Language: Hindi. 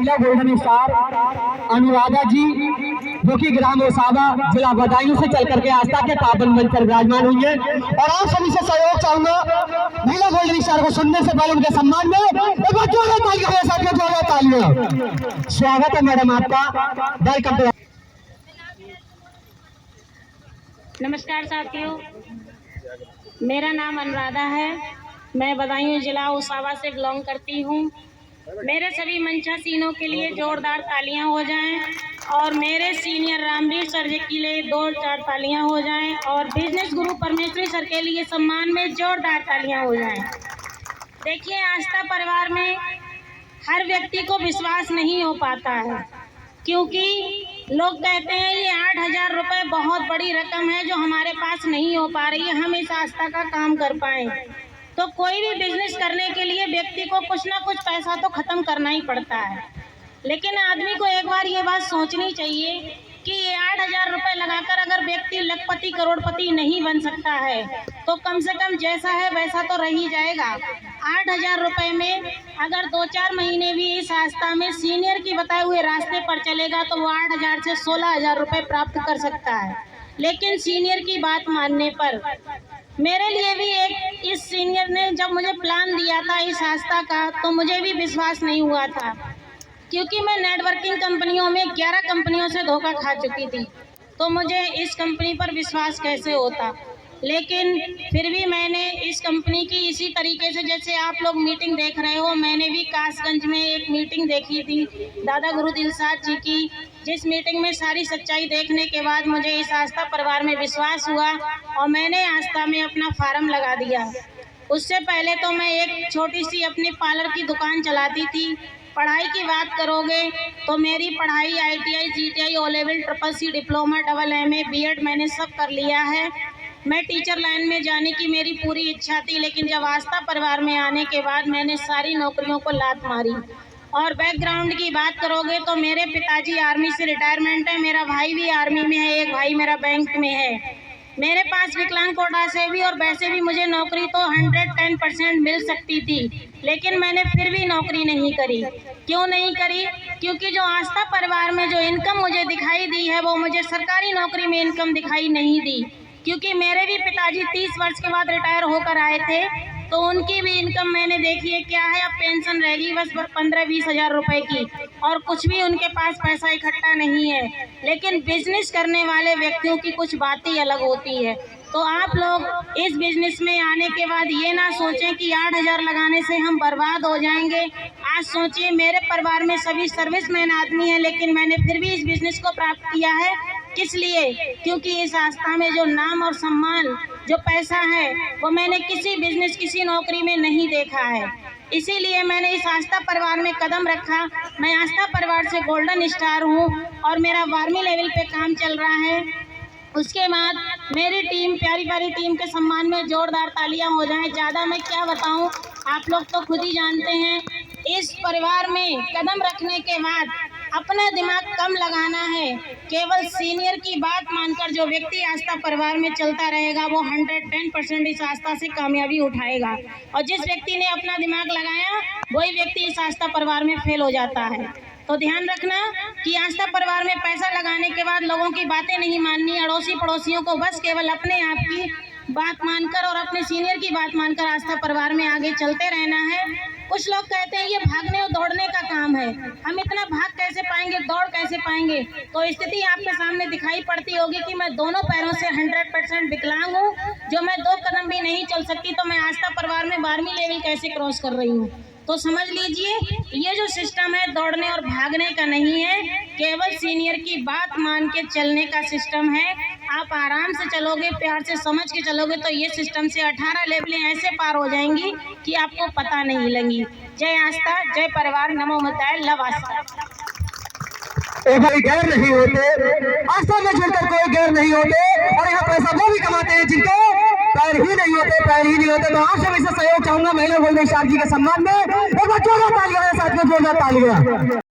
महिला गोल्डन स्टार अनुराधा जी, जो कि ग्राम ओसावा जिला बदायूं से चल करके आस्था के पावन मंच पर विराजमान हुई है। और आप सभी से सहयोग चाहूंगा महिला गोल्डन स्टार को सुनने से पहले उनके सम्मान में एक बार जोरदार तालियां, साथियों जोरदार तालियां। स्वागत है मैडम आपका, वेलकम टू। नमस्कार साथियों, मेरा नाम अनुराधा है। मैं बदायूं जिला ओसावा से बिलोंग करती हूँ। मेरे सभी मंचासीनों के लिए जोरदार तालियां हो जाएं और मेरे सीनियर रामवीर सर जी के लिए 2-4 तालियां हो जाएं और बिजनेस गुरु परमेश्वरी सर के लिए सम्मान में जोरदार तालियां हो जाएं। देखिए, आस्था परिवार में हर व्यक्ति को विश्वास नहीं हो पाता है, क्योंकि लोग कहते हैं ये 8,000 रुपये बहुत बड़ी रकम है जो हमारे पास नहीं हो पा रही है, हम इस आस्था का काम कर पाएँ। तो कोई भी बिजनेस करने के लिए व्यक्ति को कुछ ना कुछ पैसा तो ख़त्म करना ही पड़ता है, लेकिन आदमी को एक बार ये बात सोचनी चाहिए कि ये 8,000 रुपये लगाकर अगर व्यक्ति लखपति करोड़पति नहीं बन सकता है तो कम से कम जैसा है वैसा तो रह ही जाएगा। 8,000 रुपये में अगर 2-4 महीने भी इस आस्था में सीनियर की बताए हुए रास्ते पर चलेगा तो वो 8,000 से 16,000 रुपये प्राप्त कर सकता है। लेकिन सीनियर की बात मानने पर मेरे लिए भी एक इस सीनियर ने जब मुझे प्लान दिया था इस आस्था का तो मुझे भी विश्वास नहीं हुआ था, क्योंकि मैं नेटवर्किंग कंपनियों में 11 कंपनियों से धोखा खा चुकी थी, तो मुझे इस कंपनी पर विश्वास कैसे होता। लेकिन फिर भी मैंने इस कंपनी की इसी तरीके से, जैसे आप लोग मीटिंग देख रहे हो, मैंने भी कासगंज में एक मीटिंग देखी थी दादा गुरु दिलसाद जी की, जिस मीटिंग में सारी सच्चाई देखने के बाद मुझे इस आस्था परिवार में विश्वास हुआ और मैंने आस्था में अपना फार्म लगा दिया। उससे पहले तो मैं एक छोटी सी अपनी पार्लर की दुकान चलाती थी। पढ़ाई की बात करोगे तो मेरी पढ़ाई ITI, GTI, O level, CCC, diploma, MA, BEd मैंने सब कर लिया है। मैं टीचर लाइन में जाने की मेरी पूरी इच्छा थी, लेकिन जब आस्था परिवार में आने के बाद मैंने सारी नौकरियों को लात मारी। और बैकग्राउंड की बात करोगे तो मेरे पिताजी आर्मी से रिटायरमेंट है, मेरा भाई भी आर्मी में है, एक भाई मेरा बैंक में है। मेरे पास विकलांग कोटा से भी और वैसे भी मुझे नौकरी तो 110% मिल सकती थी, लेकिन मैंने फिर भी नौकरी नहीं करी। क्यों नहीं करी? क्योंकि जो आस्था परिवार में जो इनकम मुझे दिखाई दी है वो मुझे सरकारी नौकरी में इनकम दिखाई नहीं दी, क्योंकि मेरे भी पिताजी 30 वर्ष के बाद रिटायर होकर आए थे, तो उनकी भी इनकम मैंने देखी है क्या है। अब पेंशन रहेगी बस 15-20 हज़ार रुपये की, और कुछ भी उनके पास पैसा इकट्ठा नहीं है। लेकिन बिजनेस करने वाले व्यक्तियों की कुछ बातें अलग होती है। तो आप लोग इस बिजनेस में आने के बाद ये ना सोचें कि 8,000 लगाने से हम बर्बाद हो जाएंगे। आज सोचिए, मेरे परिवार में सभी सर्विसमैन आदमी हैं, लेकिन मैंने फिर भी इस बिजनेस को प्राप्त किया है। किस लिए? क्योंकि इस आस्था में जो नाम और सम्मान, जो पैसा है, वो मैंने किसी बिजनेस, किसी नौकरी में नहीं देखा है। इसीलिए मैंने इस आस्था परिवार में कदम रखा। मैं आस्था परिवार से गोल्डन स्टार हूँ और मेरा 12वीं लेवल पे काम चल रहा है। उसके बाद मेरी टीम, प्यारी प्यारी टीम के सम्मान में जोरदार तालियां हो जाएं। ज़्यादा मैं क्या बताऊं, आप लोग तो खुद ही जानते हैं। इस परिवार में कदम रखने के बाद अपना दिमाग कम लगाना है। केवल सीनियर की बात मानकर जो व्यक्ति आस्था परिवार में चलता रहेगा वो 110% इस आस्था से कामयाबी उठाएगा, और जिस व्यक्ति ने अपना दिमाग लगाया वही व्यक्ति इस आस्था परिवार में फेल हो जाता है। तो ध्यान रखना कि आस्था परिवार में पैसा लगाने के बाद लोगों की बातें नहीं माननी, अड़ोसी पड़ोसियों को बस केवल अपने आप की बात मानकर और अपने सीनियर की बात मानकर आस्था परिवार में आगे चलते रहना है। कुछ लोग कहते हैं ये भागने और दौड़ने का काम है, हम इतना भाग कैसे पाएंगे, दौड़ कैसे पाएंगे। तो स्थिति आपके सामने दिखाई पड़ती होगी कि मैं दोनों पैरों से 100% विकलांग हूँ। जो मैं 2 कदम भी नहीं चल सकती, तो मैं आस्था परिवार में 12वीं लेवल कैसे क्रॉस कर रही हूँ। तो समझ लीजिए, ये जो सिस्टम है दौड़ने और भागने का नहीं है, केवल सीनियर की बात मान के चलने का सिस्टम है। आप आराम से चलोगे, प्यार से समझ के चलोगे तो ये सिस्टम से 18 लेवलें ऐसे पार हो जाएंगी कि आपको पता नहीं लगी। जय आस्था, जय परिवार, नमो बुद्धाय, लव आस्था। कोई गैर नहीं होते, आस्था में जुड़कर कोई गैर नहीं होते, और यहाँ पैसा वो भी कमाते हैं जिनको पैर ही नहीं होते, पैर ही नहीं होते। तो आप सभी से सहयोग चाहूंगा महिला गोल्डन स्टार जी के सम्मान में एक बार जोरदार तालियां, साथियों जोरदार तालियां।